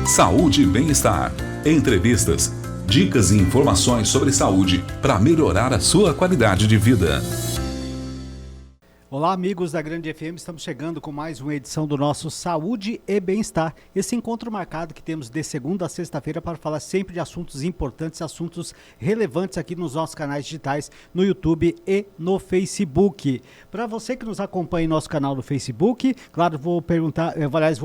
Saúde e bem-estar. Entrevistas, dicas e informações sobre saúde para melhorar a sua qualidade de vida. Olá, amigos da Grande FM, estamos chegando com mais uma edição do nosso Saúde e Bem-Estar. Esse encontro marcado que temos de segunda a sexta-feira para falar sempre de assuntos importantes, assuntos relevantes aqui nos nossos canais digitais, no YouTube e no Facebook. Para você que nos acompanha em nosso canal no Facebook, claro, vou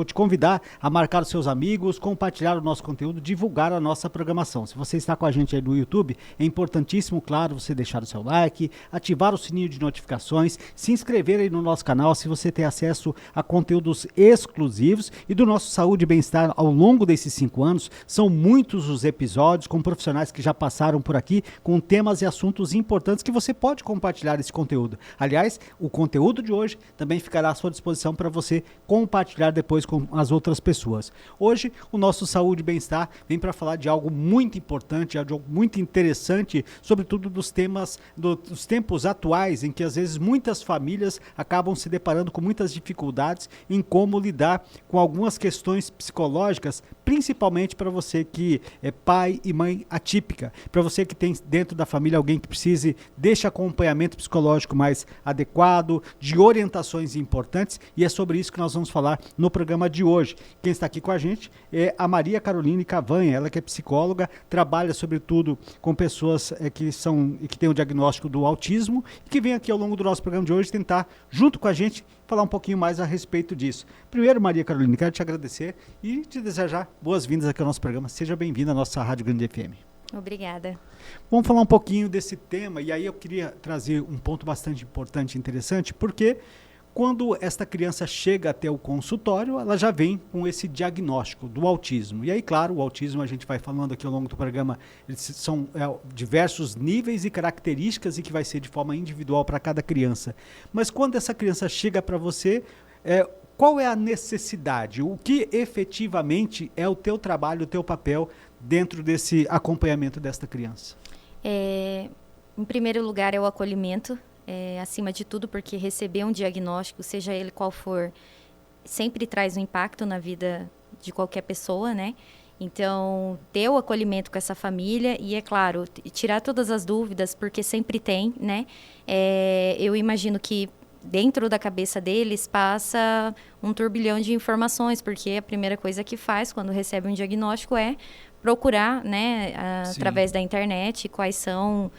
te convidar a marcar os seus amigos, compartilhar o nosso conteúdo, divulgar a nossa programação. Se você está com a gente aí no YouTube, é importantíssimo, claro, você deixar o seu like, ativar o sininho de notificações, se inscrever aí no nosso canal se você tem acesso a conteúdos exclusivos e do nosso Saúde e Bem-Estar ao longo desses 5 anos. São muitos os episódios com profissionais que já passaram por aqui com temas e assuntos importantes que você pode compartilhar esse conteúdo. Aliás, o conteúdo de hoje também ficará à sua disposição para você compartilhar depois com as outras pessoas. Hoje, o nosso Saúde e Bem-Estar vem para falar de algo muito importante, de algo muito interessante, sobretudo dos tempos atuais em que às vezes muitas famílias acabam se deparando com muitas dificuldades em como lidar com algumas questões psicológicas, principalmente para você que é pai e mãe atípica, para você que tem dentro da família alguém que precise deste acompanhamento psicológico mais adequado, de orientações importantes, e é sobre isso que nós vamos falar no programa de hoje. Quem está aqui com a gente é a Maria Caroline Cavanha, ela que é psicóloga, trabalha sobretudo com pessoas que têm o diagnóstico do autismo e que vem aqui ao longo do nosso programa de hoje tentar junto com a gente falar um pouquinho mais a respeito disso. Primeiro, Maria Carolina, quero te agradecer e te desejar boas-vindas aqui ao nosso programa. Seja bem-vinda à nossa Rádio Grande FM. Obrigada. Vamos falar um pouquinho desse tema, e aí eu queria trazer um ponto bastante importante e interessante, porque quando esta criança chega até o consultório, ela já vem com esse diagnóstico do autismo. E aí, claro, o autismo, a gente vai falando aqui ao longo do programa, são diversos níveis e características e que vai ser de forma individual para cada criança. Mas quando essa criança chega para você, qual é a necessidade? O que efetivamente é o teu trabalho, o teu papel dentro desse acompanhamento desta criança? Em primeiro lugar, é o acolhimento. Acima de tudo, porque receber um diagnóstico, seja ele qual for, sempre traz um impacto na vida de qualquer pessoa, né? Então, ter o acolhimento com essa família e, é claro, tirar todas as dúvidas, porque sempre tem, né? Eu imagino que dentro da cabeça deles passa um turbilhão de informações, porque a primeira coisa que faz quando recebe um diagnóstico é procurar, né, através da internet, quais são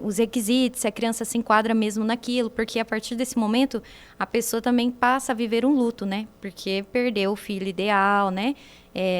os requisitos, se a criança se enquadra mesmo naquilo, porque a partir desse momento a pessoa também passa a viver um luto, né? Porque perdeu o filho ideal, né?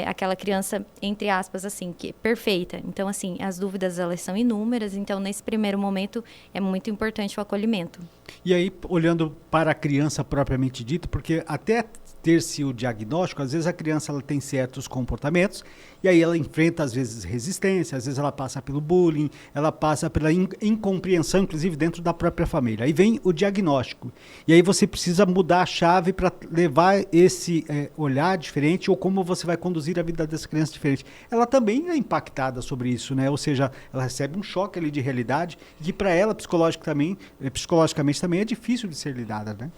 Aquela criança, entre aspas, assim, que é perfeita. Então, assim, as dúvidas, elas são inúmeras, então nesse primeiro momento é muito importante o acolhimento. E aí, olhando para a criança propriamente dita, porque até ter-se o diagnóstico, às vezes a criança ela tem certos comportamentos e aí ela enfrenta às vezes resistência, às vezes ela passa pelo bullying, ela passa pela incompreensão, inclusive dentro da própria família. Aí vem o diagnóstico e aí você precisa mudar a chave para levar esse olhar diferente ou como você vai conduzir a vida dessa criança diferente. Ela também é impactada sobre isso, né? Ou seja, ela recebe um choque ali de realidade que para ela psicologicamente também é difícil de ser lidada, né?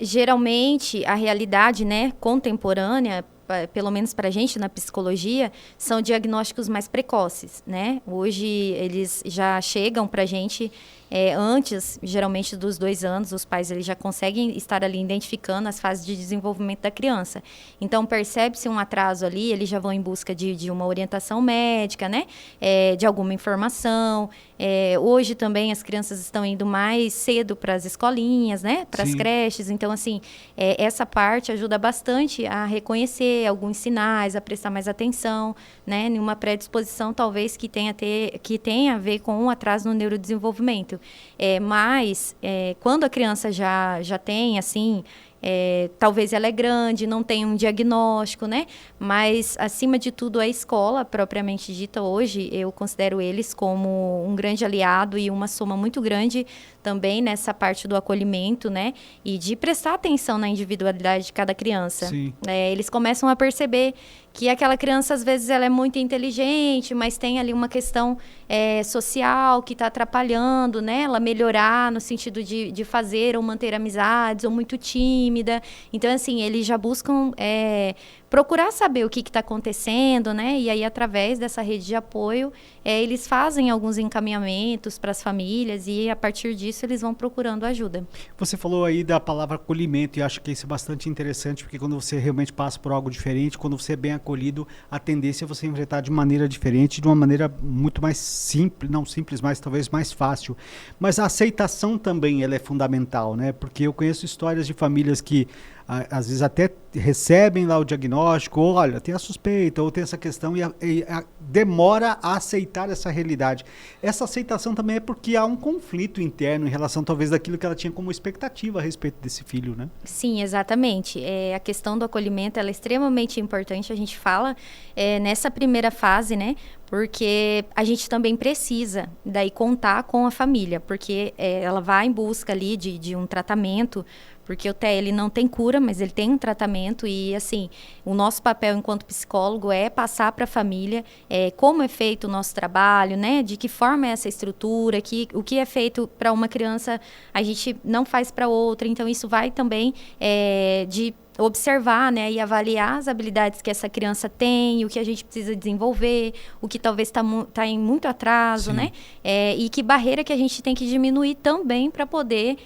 Geralmente, a realidade, né, contemporânea, pelo menos para a gente na psicologia, são diagnósticos mais precoces, né? Hoje eles já chegam para a gente antes, geralmente dos 2 anos, os pais eles já conseguem estar ali identificando as fases de desenvolvimento da criança. Então, percebe-se um atraso ali, eles já vão em busca de uma orientação médica, né? De alguma informação. Hoje também as crianças estão indo mais cedo para as escolinhas, né? Para as creches. Então, assim, essa parte ajuda bastante a reconhecer alguns sinais, a prestar mais atenção, né? Em uma predisposição, talvez, que tenha a ver com um atraso no neurodesenvolvimento. Mas, quando a criança já tem, assim, talvez ela é grande, não tem um diagnóstico, né? Mas, acima de tudo, a escola, propriamente dita hoje, eu considero eles como um grande aliado e uma soma muito grande também nessa parte do acolhimento, né? E de prestar atenção na individualidade de cada criança. Eles começam a perceber que aquela criança, às vezes, ela é muito inteligente, mas tem ali uma questão social que está atrapalhando, né? Ela melhorar no sentido de fazer ou manter amizades, ou muito tímida. tímida. Então, assim, eles já buscam procurar saber o que está acontecendo, né? E aí, através dessa rede de apoio, eles fazem alguns encaminhamentos para as famílias e, a partir disso, eles vão procurando ajuda. Você falou aí da palavra acolhimento e acho que isso é bastante interessante, porque quando você realmente passa por algo diferente, quando você é bem acolhido, a tendência é você enfrentar de maneira diferente, de uma maneira muito mais simples, não simples, mas talvez mais fácil. Mas a aceitação também ela é fundamental, né? Porque eu conheço histórias de famílias que às vezes até recebem lá o diagnóstico, ou, olha, tem a suspeita, ou tem essa questão, e demora a aceitar essa realidade. Essa aceitação também é porque há um conflito interno em relação, talvez, daquilo que ela tinha como expectativa a respeito desse filho, né? Sim, exatamente. A questão do acolhimento ela é extremamente importante, a gente fala nessa primeira fase, né? Porque a gente também precisa daí contar com a família, porque ela vai em busca ali de um tratamento, porque o TEA ele não tem cura, mas ele tem um tratamento e, assim, o nosso papel enquanto psicólogo é passar para a família como é feito o nosso trabalho, né? De que forma é essa estrutura, o que é feito para uma criança a gente não faz para outra. Então, isso vai também de observar, né, e avaliar as habilidades que essa criança tem, o que a gente precisa desenvolver, o que talvez está em muito atraso, né? E que barreira que a gente tem que diminuir também para poder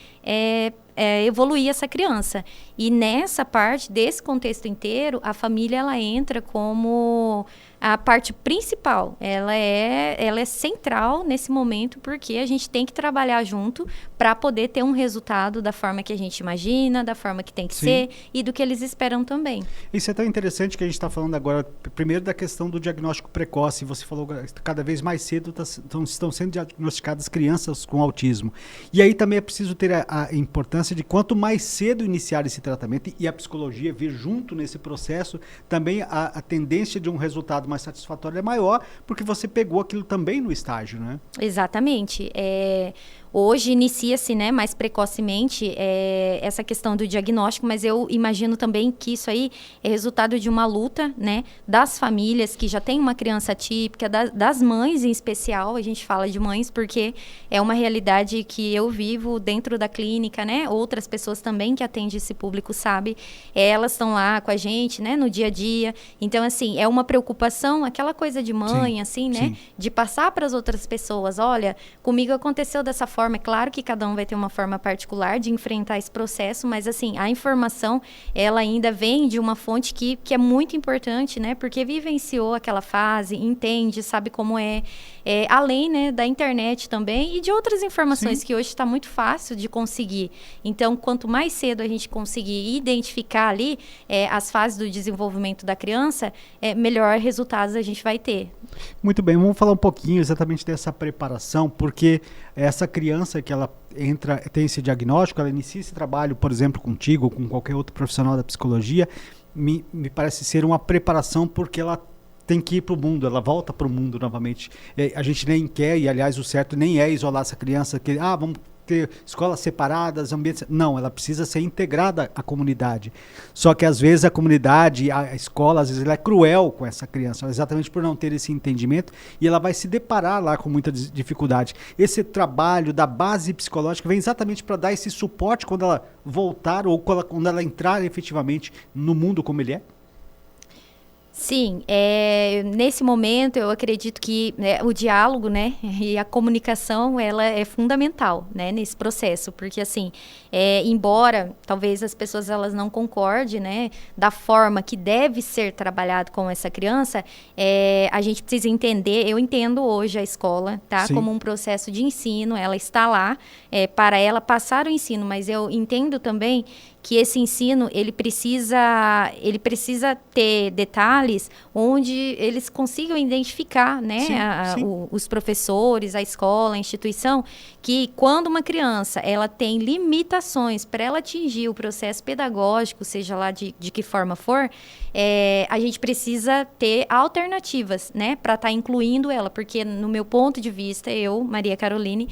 evoluir essa criança. E nessa parte, desse contexto inteiro, a família ela entra como a parte principal. Ela é central nesse momento, porque a gente tem que trabalhar junto para poder ter um resultado da forma que a gente imagina, da forma que tem que ser e do que eles esperam também. Isso é tão interessante que a gente está falando agora, primeiro da questão do diagnóstico precoce. Você falou cada vez mais cedo estão sendo diagnosticadas crianças com autismo. E aí também é preciso ter a importância de quanto mais cedo iniciar esse tratamento e a psicologia vir junto nesse processo, também a tendência de um resultado mais satisfatório é maior, porque você pegou aquilo também no estágio, né? Exatamente. Hoje inicia-se, né, mais precocemente essa questão do diagnóstico, mas eu imagino também que isso aí é resultado de uma luta, né, das famílias que já têm uma criança atípica, das mães em especial. A gente fala de mães porque é uma realidade que eu vivo dentro da clínica, né? Outras pessoas também que atendem esse público sabem. Elas estão lá com a gente, né, no dia a dia. Então, assim, é uma preocupação, aquela coisa de mãe, sim, assim, né? Sim. De passar para as outras pessoas, olha, comigo aconteceu dessa forma. É claro que cada um vai ter uma forma particular de enfrentar esse processo, mas, assim, a informação, ela ainda vem de uma fonte que é muito importante, né? Porque vivenciou aquela fase, entende, sabe como além, né, da internet também e de outras informações, sim, que hoje está muito fácil de conseguir. Então, quanto mais cedo a gente conseguir identificar ali as fases do desenvolvimento da criança, melhor resultados a gente vai ter. Muito bem, vamos falar um pouquinho exatamente dessa preparação, porque essa criança que ela tem esse diagnóstico, ela inicia esse trabalho, por exemplo, contigo ou com qualquer outro profissional da psicologia, me parece ser uma preparação porque ela tem que ir para o mundo, ela volta para o mundo novamente. A gente nem quer, e aliás o certo nem é isolar essa criança, que vamos ter escolas separadas, ambientes... Não, ela precisa ser integrada à comunidade. Só que às vezes a comunidade, a escola, às vezes ela é cruel com essa criança, exatamente por não ter esse entendimento, e ela vai se deparar lá com muita dificuldade. Esse trabalho da base psicológica vem exatamente para dar esse suporte quando ela voltar ou quando ela entrar efetivamente no mundo como ele é? Sim, nesse momento eu acredito que o diálogo, né, e a comunicação, ela é fundamental, né, nesse processo, porque assim, embora talvez as pessoas elas não concordem, né, da forma que deve ser trabalhado com essa criança, a gente precisa entender, eu entendo hoje a escola, tá, sim, como um processo de ensino, ela está lá para ela passar o ensino, mas eu entendo também que esse ensino, ele precisa ter detalhes onde eles consigam identificar, né, sim, os professores, a escola, a instituição, que quando uma criança ela tem limitações para ela atingir o processo pedagógico, seja lá de que forma for, a gente precisa ter alternativas, né, para estar incluindo ela, porque no meu ponto de vista, eu, Maria Caroline,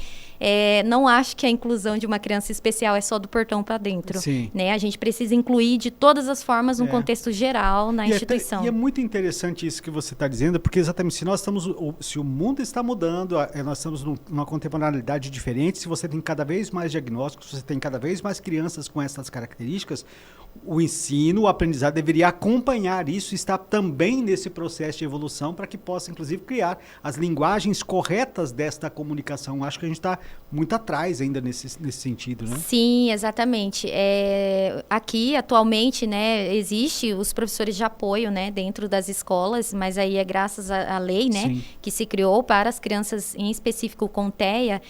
não acho que a inclusão de uma criança especial é só do portão para dentro, sim, né? né? A gente precisa incluir de todas as formas um contexto geral na instituição. E é muito interessante isso que você está dizendo, porque exatamente se o mundo está mudando, nós estamos numa contemporaneidade diferente, se você tem cada vez mais diagnósticos, se você tem cada vez mais crianças com essas características, o ensino, o aprendizado deveria acompanhar isso, estar também nesse processo de evolução para que possa, inclusive, criar as linguagens corretas desta comunicação. Acho que a gente está muito atrás ainda nesse sentido, né? Sim, exatamente. Aqui, atualmente, né, existe os professores de apoio, né, dentro das escolas, mas aí é graças à lei, né, Sim. que se criou para as crianças, em específico com TEA.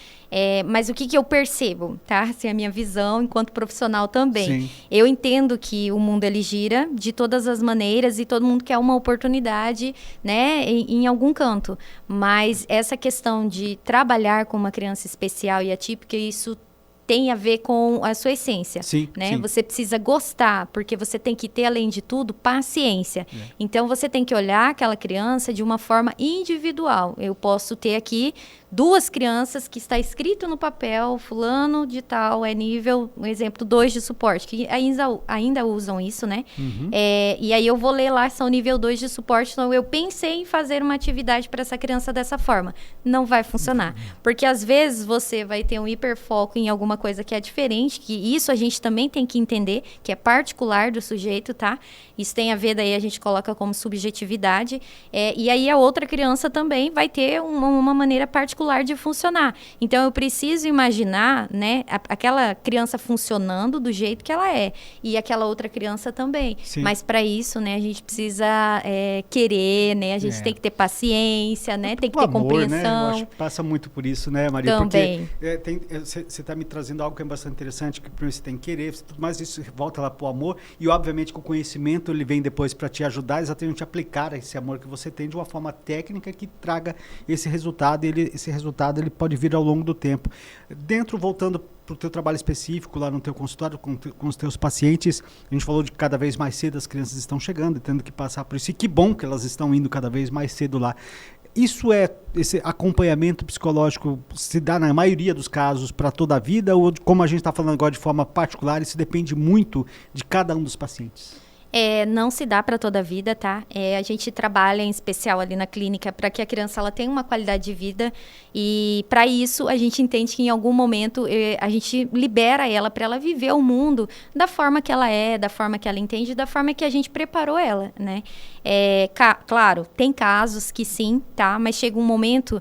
Mas o que eu percebo, tá? Assim, a minha visão enquanto profissional também. Sim. Eu entendo que o mundo, ele gira de todas as maneiras e todo mundo quer uma oportunidade, né, em algum canto. Mas essa questão de trabalhar com uma criança especial e atípica, isso tem a ver com a sua essência, Sim, né? sim. Você precisa gostar, porque você tem que ter, além de tudo, paciência. Então, você tem que olhar aquela criança de uma forma individual. Eu posso ter aqui 2 crianças que está escrito no papel, fulano de tal, nível, um exemplo, 2 de suporte, que ainda usam isso, né? Uhum. E aí eu vou ler lá, são nível 2 de suporte, então eu pensei em fazer uma atividade para essa criança dessa forma. Não vai funcionar. Porque às vezes você vai ter um hiperfoco em alguma coisa que é diferente, que isso a gente também tem que entender, que é particular do sujeito, tá? Isso tem a ver, daí a gente coloca como subjetividade. E aí a outra criança também vai ter uma maneira particular de funcionar. Então, eu preciso imaginar, né, aquela criança funcionando do jeito que ela é. E aquela outra criança também. Sim. Mas, para isso, né, a gente precisa querer, né? A gente tem que ter paciência, né? Tem que ter amor, compreensão. Né? Eu acho que passa muito por isso, né, Maria? Também. Porque você está me trazendo algo que é bastante interessante, que primeiro você tem que querer, mas isso volta lá para o amor. E, obviamente, que o conhecimento ele vem depois para te ajudar exatamente a aplicar esse amor que você tem de uma forma técnica que traga esse resultado. Esse resultado ele pode vir ao longo do tempo. Voltando para o teu trabalho específico lá no teu consultório com os teus pacientes, a gente falou de que cada vez mais cedo as crianças estão chegando e tendo que passar por isso. E que bom que elas estão indo cada vez mais cedo lá. Esse acompanhamento psicológico se dá na maioria dos casos para toda a vida ou, como a gente está falando agora de forma particular, isso depende muito de cada um dos pacientes? Não se dá para toda a vida, tá? A gente trabalha em especial ali na clínica para que a criança ela tenha uma qualidade de vida e para isso a gente entende que em algum momento a gente libera ela para ela viver o mundo da forma que ela é, da forma que ela entende, da forma que a gente preparou ela, né? Claro, tem casos que sim, tá? Mas chega um momento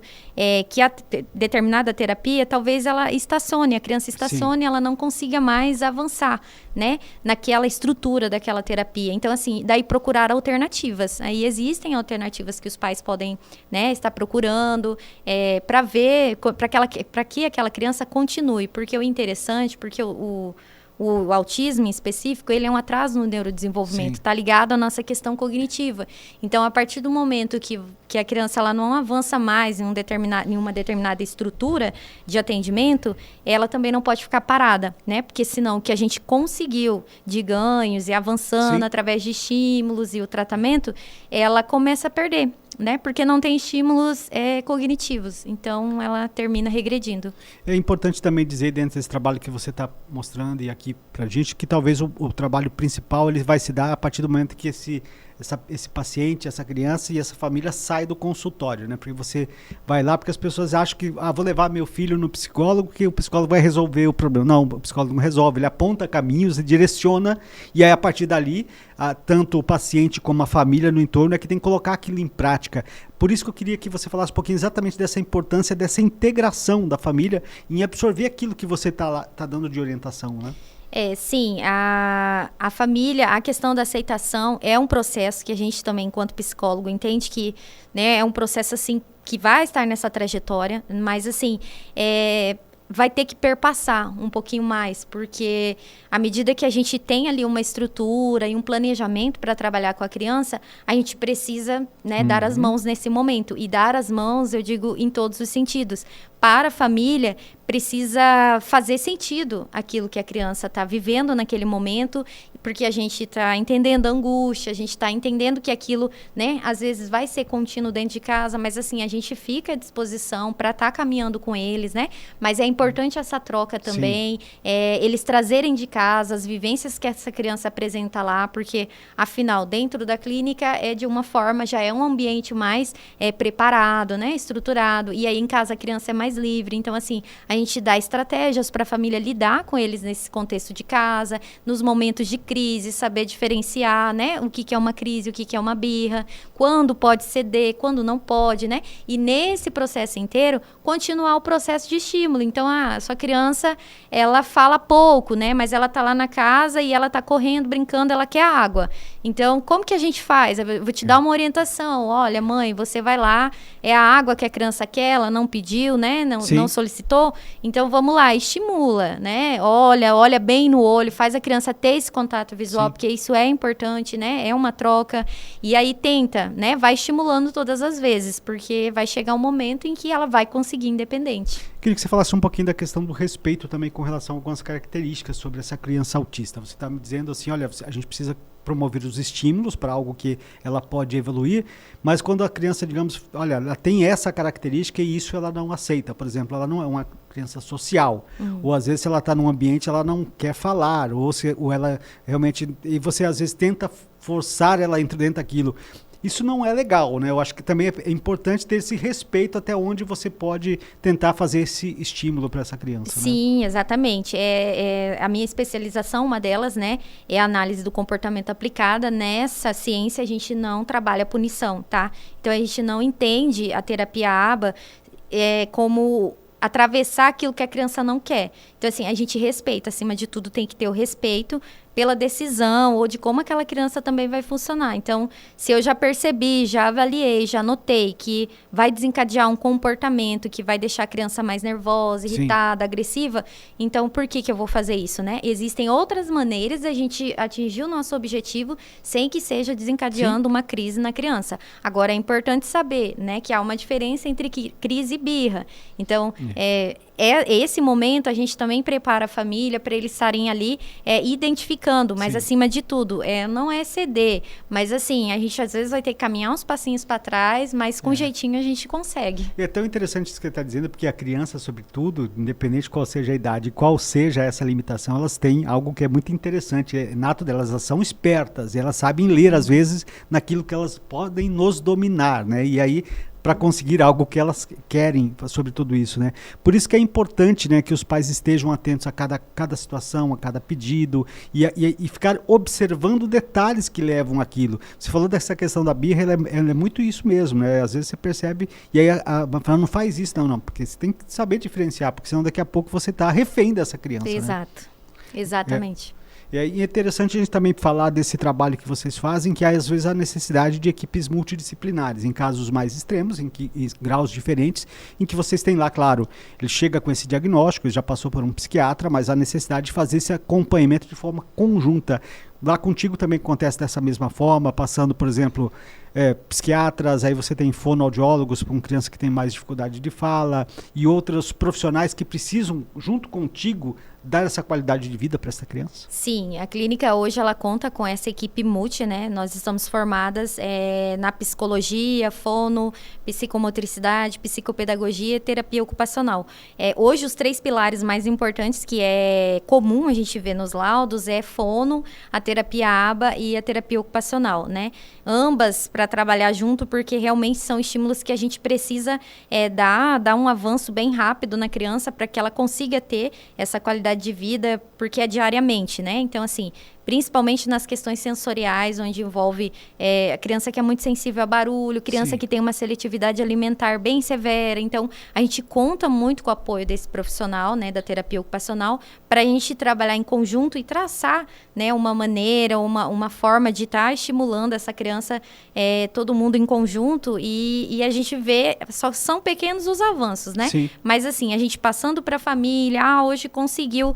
que a determinada terapia talvez ela estacione, a criança estacione, ela não consiga mais avançar, né? Naquela estrutura daquela terapia. Então, assim, daí procurar alternativas. Aí existem alternativas que os pais podem, né, estar procurando para ver, para que aquela criança continue. Porque o interessante, porque o autismo em específico, ele é um atraso no neurodesenvolvimento, está ligado à nossa questão cognitiva. Então, a partir do momento que a criança ela não avança mais em uma determinada estrutura de atendimento, ela também não pode ficar parada, né? Porque senão o que a gente conseguiu de ganhos e avançando através de estímulos e o tratamento, ela começa a perder, né? Porque não tem estímulos cognitivos. Então, ela termina regredindo. É importante também dizer, dentro desse trabalho que você está mostrando e aqui pra gente, que talvez o trabalho principal ele vai se dar a partir do momento que esse paciente, essa criança e essa família sai do consultório, né? Porque você vai lá, porque as pessoas acham que vou levar meu filho no psicólogo, que o psicólogo vai resolver o problema. Não, o psicólogo não resolve, ele aponta caminhos e direciona, e aí a partir dali, tanto o paciente como a família no entorno é que tem que colocar aquilo em prática. Por isso que eu queria que você falasse um pouquinho exatamente dessa importância, dessa integração da família em absorver aquilo que você tá dando de orientação, né? Sim, a família, a questão da aceitação é um processo que a gente também, enquanto psicólogo, entende que, né, é um processo assim que vai estar nessa trajetória, mas assim, vai ter que perpassar um pouquinho mais, porque à medida que a gente tem ali uma estrutura e um planejamento para trabalhar com a criança, a gente precisa, né, dar as mãos nesse momento. E dar as mãos, eu digo, em todos os sentidos. Para a família, precisa fazer sentido aquilo que a criança está vivendo naquele momento, porque a gente está entendendo a angústia, a gente está entendendo que aquilo, né, às vezes vai ser contínuo dentro de casa, mas assim, a gente fica à disposição para estar caminhando com eles, né? Mas é importante essa troca também, eles trazerem de casa as vivências que essa criança apresenta lá, porque, afinal, dentro da clínica é de uma forma, já é um ambiente mais preparado, né, estruturado, e aí em casa a criança é mais livre, então assim, a gente dá estratégias para a família lidar com eles nesse contexto de casa, nos momentos de crise, saber diferenciar, né, o que é uma crise, o que é uma birra, quando pode ceder, quando não pode, né, e nesse processo inteiro, continuar o processo de estímulo. Então, a sua criança, ela fala pouco, né, mas ela tá lá na casa e ela tá correndo, brincando, ela quer água. Então, como que a gente faz? Eu vou te dar uma orientação. Olha, mãe, você vai lá, é a água que a criança quer, ela não pediu, né, não solicitou, então vamos lá, estimula, né, olha bem no olho, faz a criança ter esse contato visual, porque isso é importante, né, é uma troca, e aí tenta, né, vai estimulando todas as vezes, porque vai chegar um momento em que ela vai conseguir independente. Queria que você falasse um pouquinho da questão do respeito também com relação a algumas características sobre essa criança autista. Você está me dizendo assim, olha, a gente precisa promover os estímulos para algo que ela pode evoluir, mas quando a criança, digamos, olha, ela tem essa característica e isso ela não aceita. Por exemplo, ela não é uma criança social, ou às vezes se ela está num ambiente ela não quer falar, ou ela realmente, e você às vezes tenta forçar ela dentro daquilo. Isso não é legal, né? Eu acho que também é importante ter esse respeito até onde você pode tentar fazer esse estímulo para essa criança. Sim, né? Exatamente. A minha especialização, uma delas, né, é a análise do comportamento aplicada. Nessa ciência, a gente não trabalha punição, tá? Então, a gente não entende a terapia ABA como atravessar aquilo que a criança não quer. Então, assim, a gente respeita, acima de tudo, tem que ter o respeito pela decisão ou de como aquela criança também vai funcionar. Então, se eu já percebi, já avaliei, já notei que vai desencadear um comportamento que vai deixar a criança mais nervosa, irritada, agressiva, então por que eu vou fazer isso, né? Existem outras maneiras de a gente atingir o nosso objetivo sem que seja desencadeando uma crise na criança. Agora, é importante saber, né, que há uma diferença entre crise e birra. Então, esse momento a gente também prepara a família para eles estarem ali identificando, mas acima de tudo, não é ceder, mas assim, a gente às vezes vai ter que caminhar uns passinhos para trás, mas com jeitinho a gente consegue. E é tão interessante isso que você está dizendo, porque a criança, sobretudo, independente de qual seja a idade, qual seja essa limitação, elas têm algo que é muito interessante, é nato delas, elas são espertas, e elas sabem ler, às vezes, naquilo que elas podem nos dominar, né? E aí, para conseguir algo que elas querem sobre tudo isso, né? Por isso que é importante, né, que os pais estejam atentos a cada situação, a cada pedido e ficar observando detalhes que levam àquilo. Você falou dessa questão da birra, ela é muito isso mesmo, né? Às vezes você percebe e aí não faz isso, não, porque você tem que saber diferenciar, porque senão daqui a pouco você está refém dessa criança. Exato, né? Exatamente. E é interessante a gente também falar desse trabalho que vocês fazem, que há, às vezes, a necessidade de equipes multidisciplinares, em casos mais extremos, em graus diferentes, em que vocês têm lá, claro, ele chega com esse diagnóstico, ele já passou por um psiquiatra, mas há necessidade de fazer esse acompanhamento de forma conjunta. Lá contigo também acontece dessa mesma forma, passando, por exemplo, psiquiatras, aí você tem fonoaudiólogos com criança que tem mais dificuldade de fala e outros profissionais que precisam, junto contigo, dar essa qualidade de vida para essa criança? Sim, a clínica hoje ela conta com essa equipe multi, né? Nós estamos formadas na psicologia, fono, psicomotricidade, psicopedagogia e terapia ocupacional. Hoje os 3 pilares mais importantes que é comum a gente ver nos laudos é fono, a terapia ABA e a terapia ocupacional, né? Ambas para trabalhar junto, porque realmente são estímulos que a gente precisa dar um avanço bem rápido na criança para que ela consiga ter essa qualidade de vida, porque é diariamente, né? Então, assim, principalmente nas questões sensoriais, onde envolve a criança que é muito sensível a barulho, criança que tem uma seletividade alimentar bem severa. Então, a gente conta muito com o apoio desse profissional, né, da terapia ocupacional, para a gente trabalhar em conjunto e traçar, né, uma maneira, uma forma de estar estimulando essa criança, todo mundo em conjunto, e a gente vê, só são pequenos os avanços, né? Sim. Mas, assim, a gente passando para a família, hoje conseguiu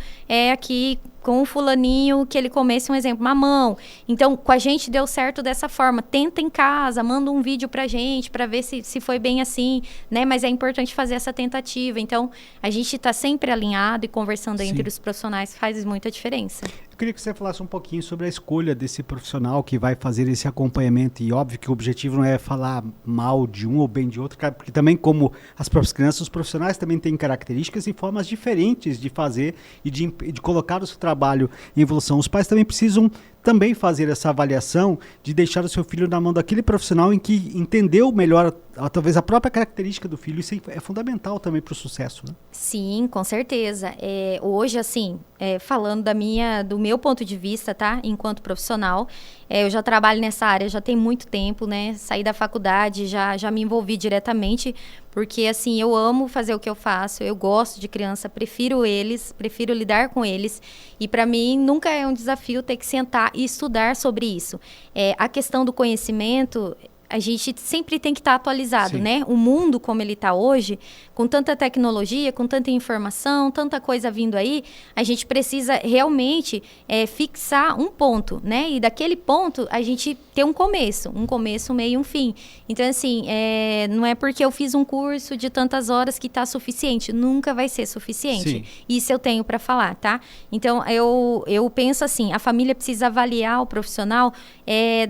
aqui com o fulaninho que ele comesse, um exemplo, mamão. Então, com a gente deu certo dessa forma. Tenta em casa, manda um vídeo pra gente, pra ver se foi bem assim, né? Mas é importante fazer essa tentativa. Então, a gente tá sempre alinhado e conversando entre os profissionais faz muita diferença. Eu queria que você falasse um pouquinho sobre a escolha desse profissional que vai fazer esse acompanhamento. E óbvio que o objetivo não é falar mal de um ou bem de outro, porque também, como as próprias crianças, os profissionais também têm características e formas diferentes de fazer e de colocar o seu trabalho em evolução. Os pais também precisam também fazer essa avaliação de deixar o seu filho na mão daquele profissional em que entendeu melhor, talvez, a própria característica do filho. Isso é fundamental também para o sucesso, né? Sim, com certeza. Hoje, assim, falando do meu ponto de vista, tá? Enquanto profissional, eu já trabalho nessa área já tem muito tempo, né? Saí da faculdade, já me envolvi diretamente, porque, assim, eu amo fazer o que eu faço, eu gosto de criança, prefiro lidar com eles, e para mim nunca é um desafio ter que sentar e estudar sobre isso. A questão do conhecimento, a gente sempre tem que estar atualizado, né? O mundo como ele está hoje, com tanta tecnologia, com tanta informação, tanta coisa vindo aí, a gente precisa realmente fixar um ponto, né? E daquele ponto a gente ter um começo, meio e um fim. Então, assim, não é porque eu fiz um curso de tantas horas que está suficiente, nunca vai ser suficiente. Sim. Isso eu tenho para falar, tá? Então, eu penso assim, a família precisa avaliar o profissional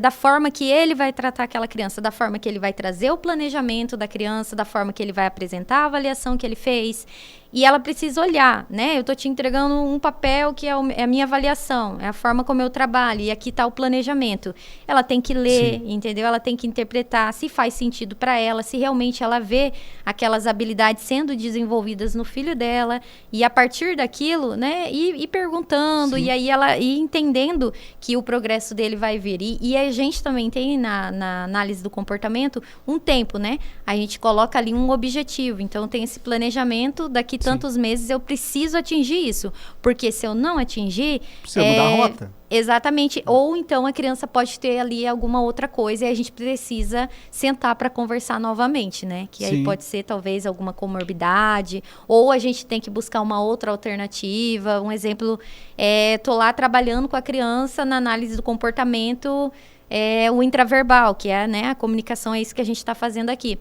da forma que ele vai tratar aquela criança, da forma que ele vai trazer o planejamento da criança, da forma que ele vai apresentar a avaliação que ele fez. E ela precisa olhar, né? Eu estou te entregando um papel que é a minha avaliação, é a forma como eu trabalho, e aqui está o planejamento. Ela tem que ler, entendeu? Ela tem que interpretar se faz sentido para ela, se realmente ela vê aquelas habilidades sendo desenvolvidas no filho dela, e a partir daquilo, né? Ir perguntando, e aí ela ir entendendo que o progresso dele vai vir. E a gente também tem na análise do comportamento um tempo, né? A gente coloca ali um objetivo, então tem esse planejamento, daqui tantos meses eu preciso atingir isso, porque se eu não atingir... Precisa mudar a rota. Exatamente, ou então a criança pode ter ali alguma outra coisa e a gente precisa sentar para conversar novamente, né? Que aí pode ser talvez alguma comorbidade, ou a gente tem que buscar uma outra alternativa. Um exemplo, tô lá trabalhando com a criança na análise do comportamento, o intraverbal, que é, né, a comunicação, é isso que a gente está fazendo aqui.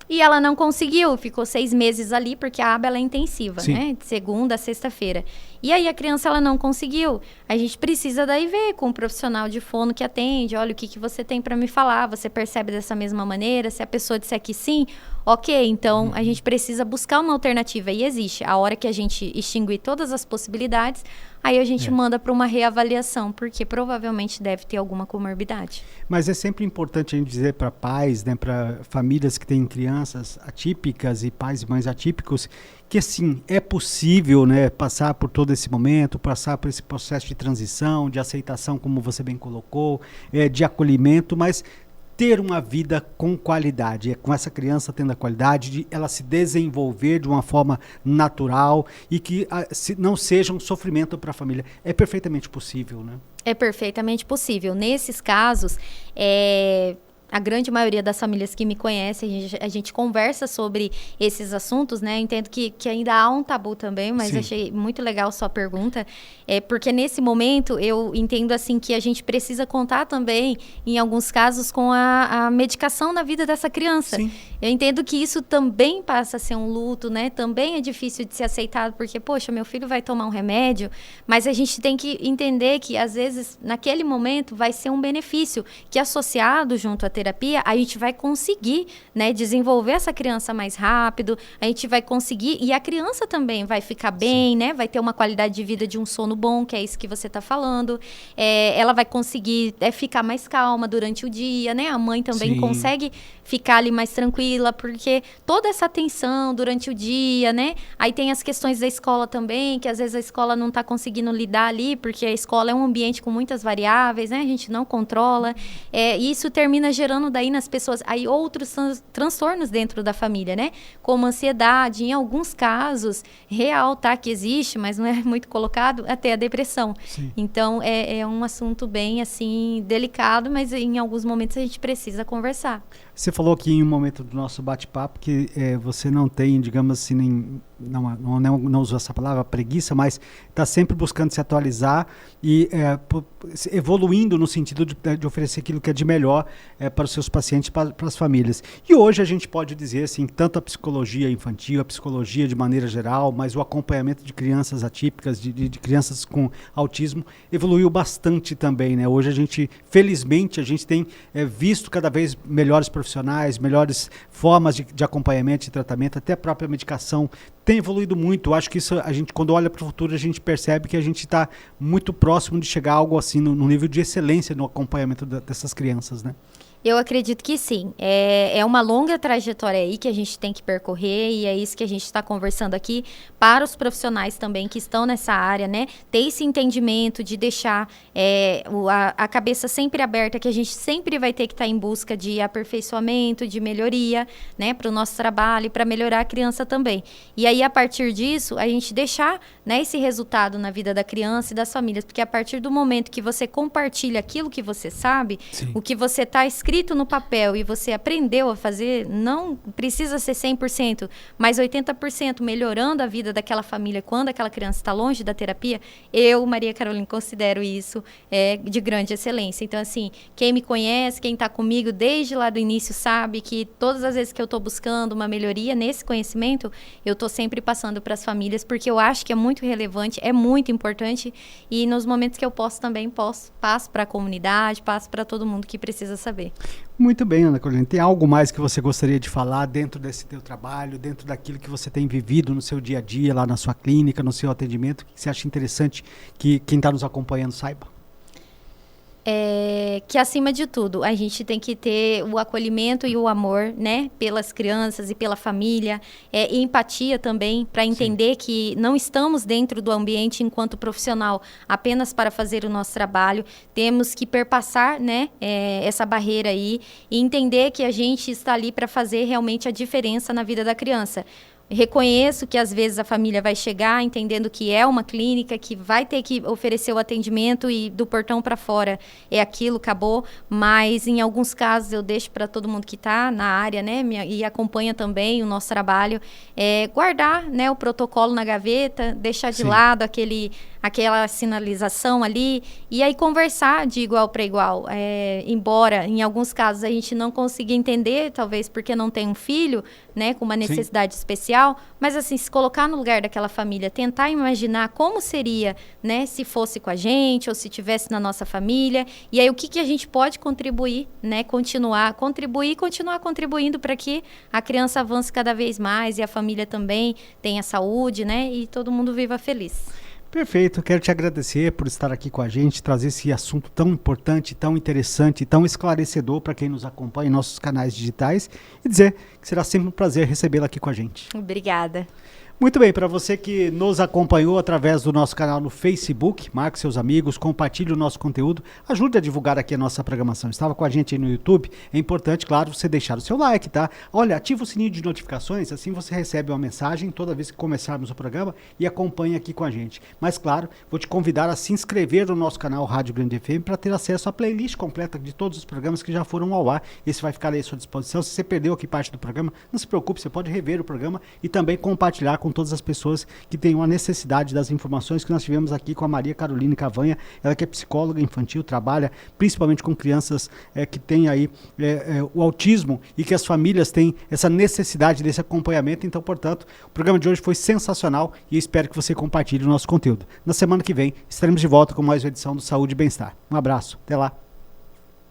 E ela não conseguiu, ficou 6 meses ali, porque a aba ela é intensiva, né? De segunda a sexta-feira. E aí a criança ela não conseguiu. A gente precisa daí ver com o profissional de fono que atende, olha, o que você tem para me falar, você percebe dessa mesma maneira? Se a pessoa disser que sim, ok, então a gente precisa buscar uma alternativa. E existe. A hora que a gente extinguir todas as possibilidades, aí a gente manda para uma reavaliação, porque provavelmente deve ter alguma comorbidade. Mas é sempre importante a gente dizer para pais, né, para famílias que têm crianças atípicas e pais e mães atípicos, que assim, é possível, né, passar por todo esse momento, passar por esse processo de transição, de aceitação, como você bem colocou, de acolhimento, mas ter uma vida com qualidade, com essa criança tendo a qualidade de ela se desenvolver de uma forma natural e que não seja um sofrimento para a família. É perfeitamente possível, né? É perfeitamente possível. Nesses casos, a grande maioria das famílias que me conhecem, a gente conversa sobre esses assuntos, né? Eu entendo que ainda há um tabu também, mas achei muito legal sua pergunta, porque nesse momento eu entendo assim que a gente precisa contar também, em alguns casos, com a medicação na vida dessa criança. Sim. Eu entendo que isso também passa a ser um luto, né? Também é difícil de ser aceitado, porque, poxa, meu filho vai tomar um remédio, mas a gente tem que entender que, às vezes, naquele momento, vai ser um benefício, que associado junto à terapia, a gente vai conseguir, né, desenvolver essa criança mais rápido, a gente vai conseguir, e a criança também vai ficar bem, né? Vai ter uma qualidade de vida de um sono bom, que é isso que você está falando. Ela vai conseguir ficar mais calma durante o dia, né? A mãe também consegue ficar ali mais tranquila, porque toda essa tensão durante o dia, né? Aí tem as questões da escola também, que às vezes a escola não está conseguindo lidar ali, porque a escola é um ambiente com muitas variáveis, né? A gente não controla. E isso termina gerando daí nas pessoas aí outros transtornos dentro da família, né? Como ansiedade, em alguns casos, real, tá? Que existe, mas não é muito colocado, até a depressão. Sim. Então, é um assunto bem, assim, delicado, mas em alguns momentos a gente precisa conversar. Você falou aqui em um momento do nosso bate-papo que você não tem, digamos assim, não uso essa palavra, preguiça, mas está sempre buscando se atualizar e evoluindo no sentido de oferecer aquilo que é de melhor para os seus pacientes, para as famílias. E hoje a gente pode dizer assim, tanto a psicologia infantil, a psicologia de maneira geral, mas o acompanhamento de crianças atípicas, de crianças com autismo, evoluiu bastante também, né? Hoje felizmente, a gente tem visto cada vez melhores profissionais, melhores formas de acompanhamento, de tratamento, até a própria medicação tem evoluído muito. Acho que isso, quando olha para o futuro, a gente percebe que a gente está muito próximo de chegar a algo assim, no nível de excelência no acompanhamento dessas crianças, né? Eu acredito que sim. É uma longa trajetória aí que a gente tem que percorrer e é isso que a gente está conversando aqui para os profissionais também que estão nessa área, né? Ter esse entendimento de deixar a cabeça sempre aberta, que a gente sempre vai ter que estar em busca de aperfeiçoamento, de melhoria, né? Para o nosso trabalho e para melhorar a criança também. E aí, a partir disso, a gente deixar, né, esse resultado na vida da criança e das famílias, porque a partir do momento que você compartilha aquilo que você sabe, sim, o que você está escrito no papel e você aprendeu a fazer, não precisa ser 100%, mas 80% melhorando a vida daquela família quando aquela criança está longe da terapia, eu, Maria Carolina, considero isso de grande excelência. Então, assim, quem me conhece, quem está comigo desde lá do início sabe que todas as vezes que eu estou buscando uma melhoria nesse conhecimento, eu estou sempre passando para as famílias, porque eu acho que é muito relevante, é muito importante e nos momentos que eu posso também, passo para a comunidade, passo para todo mundo que precisa saber. Muito bem, Ana Carolina. Tem algo mais que você gostaria de falar dentro desse teu trabalho, dentro daquilo que você tem vivido no seu dia a dia, lá na sua clínica, no seu atendimento, que você acha interessante que quem está nos acompanhando saiba? Que acima de tudo a gente tem que ter o acolhimento e o amor, né, pelas crianças e pela família, e empatia também para entender, sim, que não estamos dentro do ambiente enquanto profissional apenas para fazer o nosso trabalho, temos que perpassar, né, essa barreira aí e entender que a gente está ali para fazer realmente a diferença na vida da criança. Reconheço que às vezes a família vai chegar entendendo que é uma clínica, que vai ter que oferecer o atendimento e do portão para fora é aquilo, acabou. Mas em alguns casos eu deixo para todo mundo que está na área, né, e acompanha também o nosso trabalho, guardar, né, o protocolo na gaveta, deixar de, sim, lado aquela sinalização ali e aí conversar de igual para igual. Embora em alguns casos a gente não consiga entender, talvez porque não tem um filho, né, com uma necessidade, sim, especial, mas assim, se colocar no lugar daquela família, tentar imaginar como seria, né, se fosse com a gente ou se tivesse na nossa família, e aí o que a gente pode contribuir, né, continuar contribuindo para que a criança avance cada vez mais e a família também tenha saúde, né, e todo mundo viva feliz. Perfeito, quero te agradecer por estar aqui com a gente, trazer esse assunto tão importante, tão interessante, tão esclarecedor para quem nos acompanha em nossos canais digitais e dizer que será sempre um prazer recebê-la aqui com a gente. Obrigada. Muito bem, para você que nos acompanhou através do nosso canal no Facebook, marque seus amigos, compartilhe o nosso conteúdo, ajude a divulgar aqui a nossa programação. Estava com a gente aí no YouTube, é importante, claro, você deixar o seu like, tá? Olha, ativa o sininho de notificações, assim você recebe uma mensagem toda vez que começarmos o programa e acompanha aqui com a gente. Mas, claro, vou te convidar a se inscrever no nosso canal Rádio Grande FM para ter acesso à playlist completa de todos os programas que já foram ao ar. Esse vai ficar aí à sua disposição. Se você perdeu aqui parte do programa, não se preocupe, você pode rever o programa e também compartilhar com todas as pessoas que tenham a necessidade das informações que nós tivemos aqui com a Maria Carolina Cavanha, ela que é psicóloga infantil, trabalha principalmente com crianças que têm aí o autismo e que as famílias têm essa necessidade desse acompanhamento. Então, portanto, o programa de hoje foi sensacional e espero que você compartilhe o nosso conteúdo. Na semana que vem estaremos de volta com mais uma edição do Saúde e Bem-Estar. Um abraço, até lá.